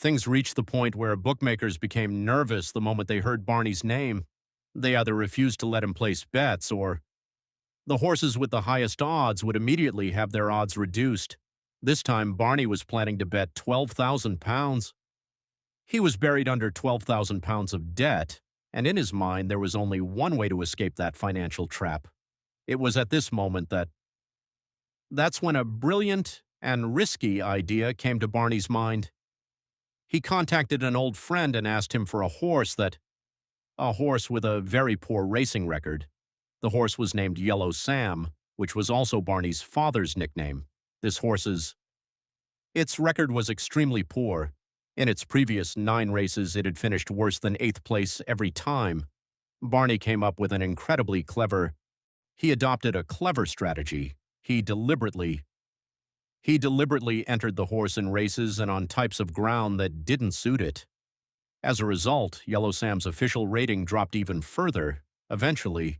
Things reached the point where bookmakers became nervous the moment they heard Barney's name. They either refused to let him place bets, or the horses with the highest odds would immediately have their odds reduced. This time, Barney was planning to bet £12,000. He was buried under £12,000 of debt, and in his mind there was only one way to escape that financial trap. It was at this moment that's when a brilliant and risky idea came to Barney's mind. He contacted an old friend and asked him for a horse with a very poor racing record. The horse was named Yellow Sam, which was also Barney's father's nickname. Its record was extremely poor. In its previous 9 races, it had finished worse than 8th place every time. Barney came up with he adopted a clever strategy. He deliberately entered the horse in races and on types of ground that didn't suit it. As a result, Yellow Sam's official rating dropped even further. It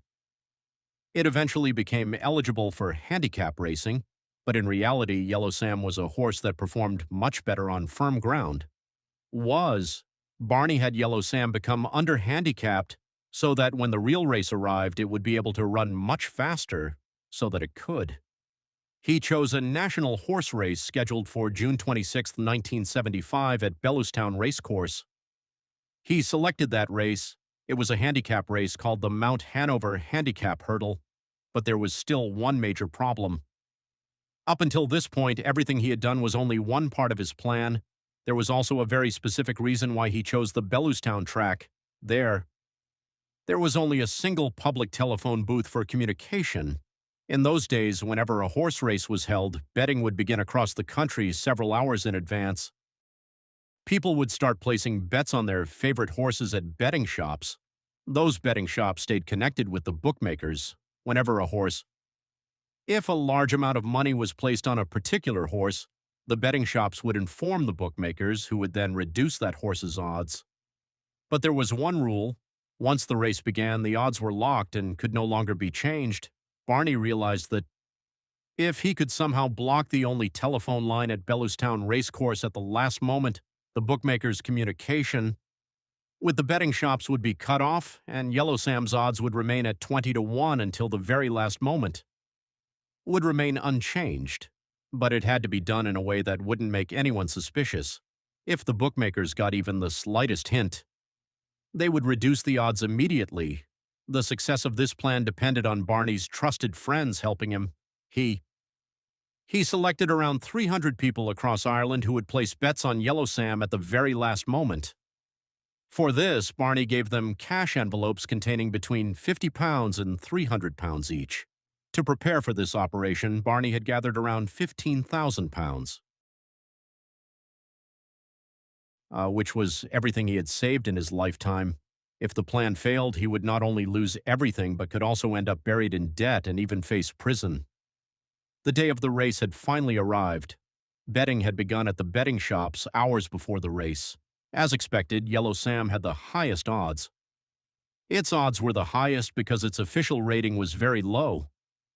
eventually became eligible for handicap racing, but in reality, Yellow Sam was a horse that performed much better on firm ground. Barney had Yellow Sam become under-handicapped so that when the real race arrived, it would be able to run much faster so that it could. He chose a national horse race scheduled for June 26, 1975 at Bellewstown Racecourse. He selected that race. It was a handicap race called the Mount Hanover Handicap Hurdle, but there was still one major problem. Up until this point, everything he had done was only one part of his plan. There was also a very specific reason why he chose the Bellewstown track. There was only a single public telephone booth for communication. In those days, whenever a horse race was held, betting would begin across the country several hours in advance. People would start placing bets on their favorite horses at betting shops. Those betting shops stayed connected with the bookmakers. If a large amount of money was placed on a particular horse, the betting shops would inform the bookmakers, who would then reduce that horse's odds. But there was one rule. Once the race began, the odds were locked and could no longer be changed. Barney realized that if he could somehow block the only telephone line at Bellewstown Racecourse at the last moment, the bookmakers' communication with the betting shops would be cut off, and Yellow Sam's odds would remain at 20-1 until the very last moment. Would remain unchanged, but it had to be done in a way that wouldn't make anyone suspicious. If the bookmakers got even the slightest hint, they would reduce the odds immediately. The success of this plan depended on Barney's trusted friends helping him. He selected around 300 people across Ireland who would place bets on Yellow Sam at the very last moment. For this, Barney gave them cash envelopes containing between £50 and £300 each. To prepare for this operation, Barney had gathered around £15,000, which was everything he had saved in his lifetime. If the plan failed, he would not only lose everything but could also end up buried in debt and even face prison. The day of the race had finally arrived. Betting had begun at the betting shops hours before the race. As expected, Yellow Sam had the highest odds. Its odds were the highest because its official rating was very low.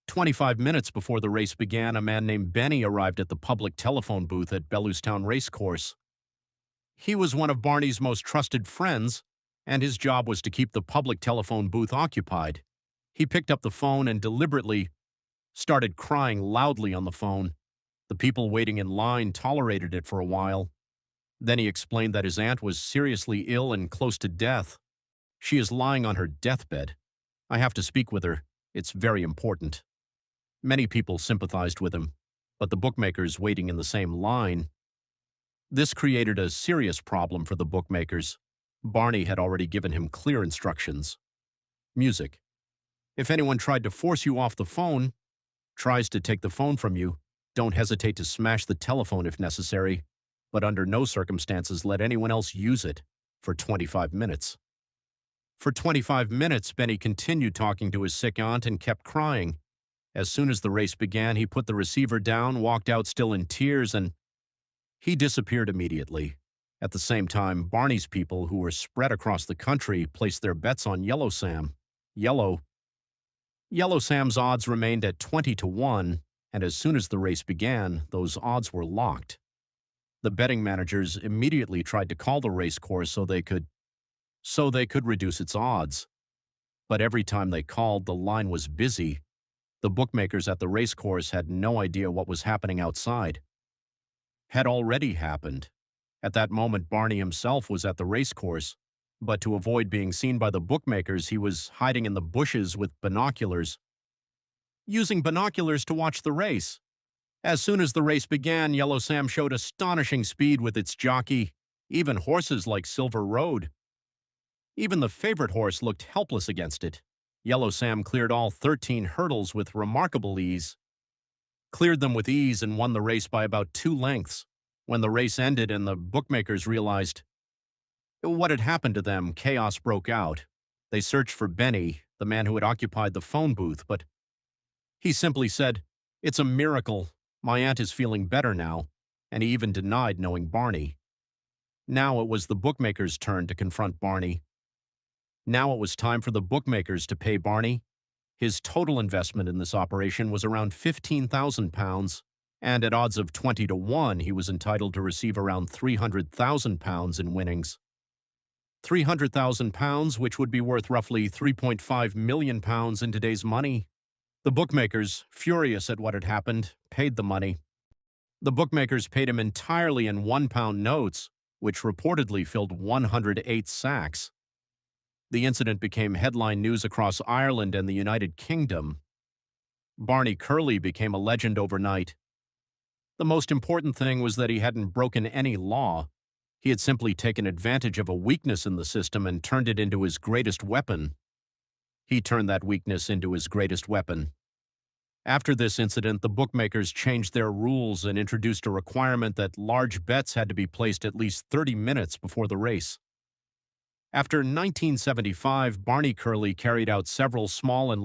25 minutes before the race began, a man named Benny arrived at the public telephone booth at Bellewstown Racecourse. He was one of Barney's most trusted friends, and his job was to keep the public telephone booth occupied. He picked up the phone and deliberately started crying loudly on the phone. The people waiting in line tolerated it for a while. Then he explained that his aunt was seriously ill and close to death. She is lying on her deathbed. I have to speak with her. It's very important. Many people sympathized with him, but the bookmakers waiting in the same line. This created a serious problem for the bookmakers. Barney had already given him clear instructions. Music. If anyone tried to force you off the phone, tries to take the phone from you, don't hesitate to smash the telephone if necessary, but under no circumstances let anyone else use it for 25 minutes. For 25 minutes, Benny continued talking to his sick aunt and kept crying. As soon as the race began, he put the receiver down, walked out still in tears, and he disappeared immediately. At the same time, Barney's people, who were spread across the country, placed their bets on Yellow Sam. Yellow Sam's odds remained at 20-1, and as soon as the race began, those odds were locked. The betting managers immediately tried to call the race course so they could reduce its odds. But every time they called, the line was busy. The bookmakers at the race course had no idea what was happening outside. Had already happened. At that moment, Barney himself was at the race course, but to avoid being seen by the bookmakers, he was hiding in the bushes with binoculars, using binoculars to watch the race. As soon as the race began, Yellow Sam showed astonishing speed with its jockey, even horses like Silver Road. Even the favorite horse looked helpless against it. Yellow Sam cleared all 13 hurdles with remarkable ease, cleared them with ease and won the race by about 2 lengths. When the race ended and the bookmakers realized what had happened to them, chaos broke out. They searched for Benny, the man who had occupied the phone booth, but he simply said, "It's a miracle. My aunt is feeling better now," and he even denied knowing Barney. Now it was the bookmakers' turn to confront Barney. Now it was time for the bookmakers to pay Barney. His total investment in this operation was around £15,000, and at odds of 20 to 1, he was entitled to receive around £300,000 in winnings. £300,000, which would be worth roughly £3.5 million in today's money. The bookmakers, furious at what had happened, paid the money. The bookmakers paid him entirely in £1 notes, which reportedly filled 108 sacks. The incident became headline news across Ireland and the United Kingdom. Barney Curley became a legend overnight. The most important thing was that he hadn't broken any law. He had simply taken advantage of a weakness in the system and turned it into his greatest weapon. He turned that weakness into his greatest weapon. After this incident, the bookmakers changed their rules and introduced a requirement that large bets had to be placed at least 30 minutes before the race. After 1975, Barney Curley carried out several small and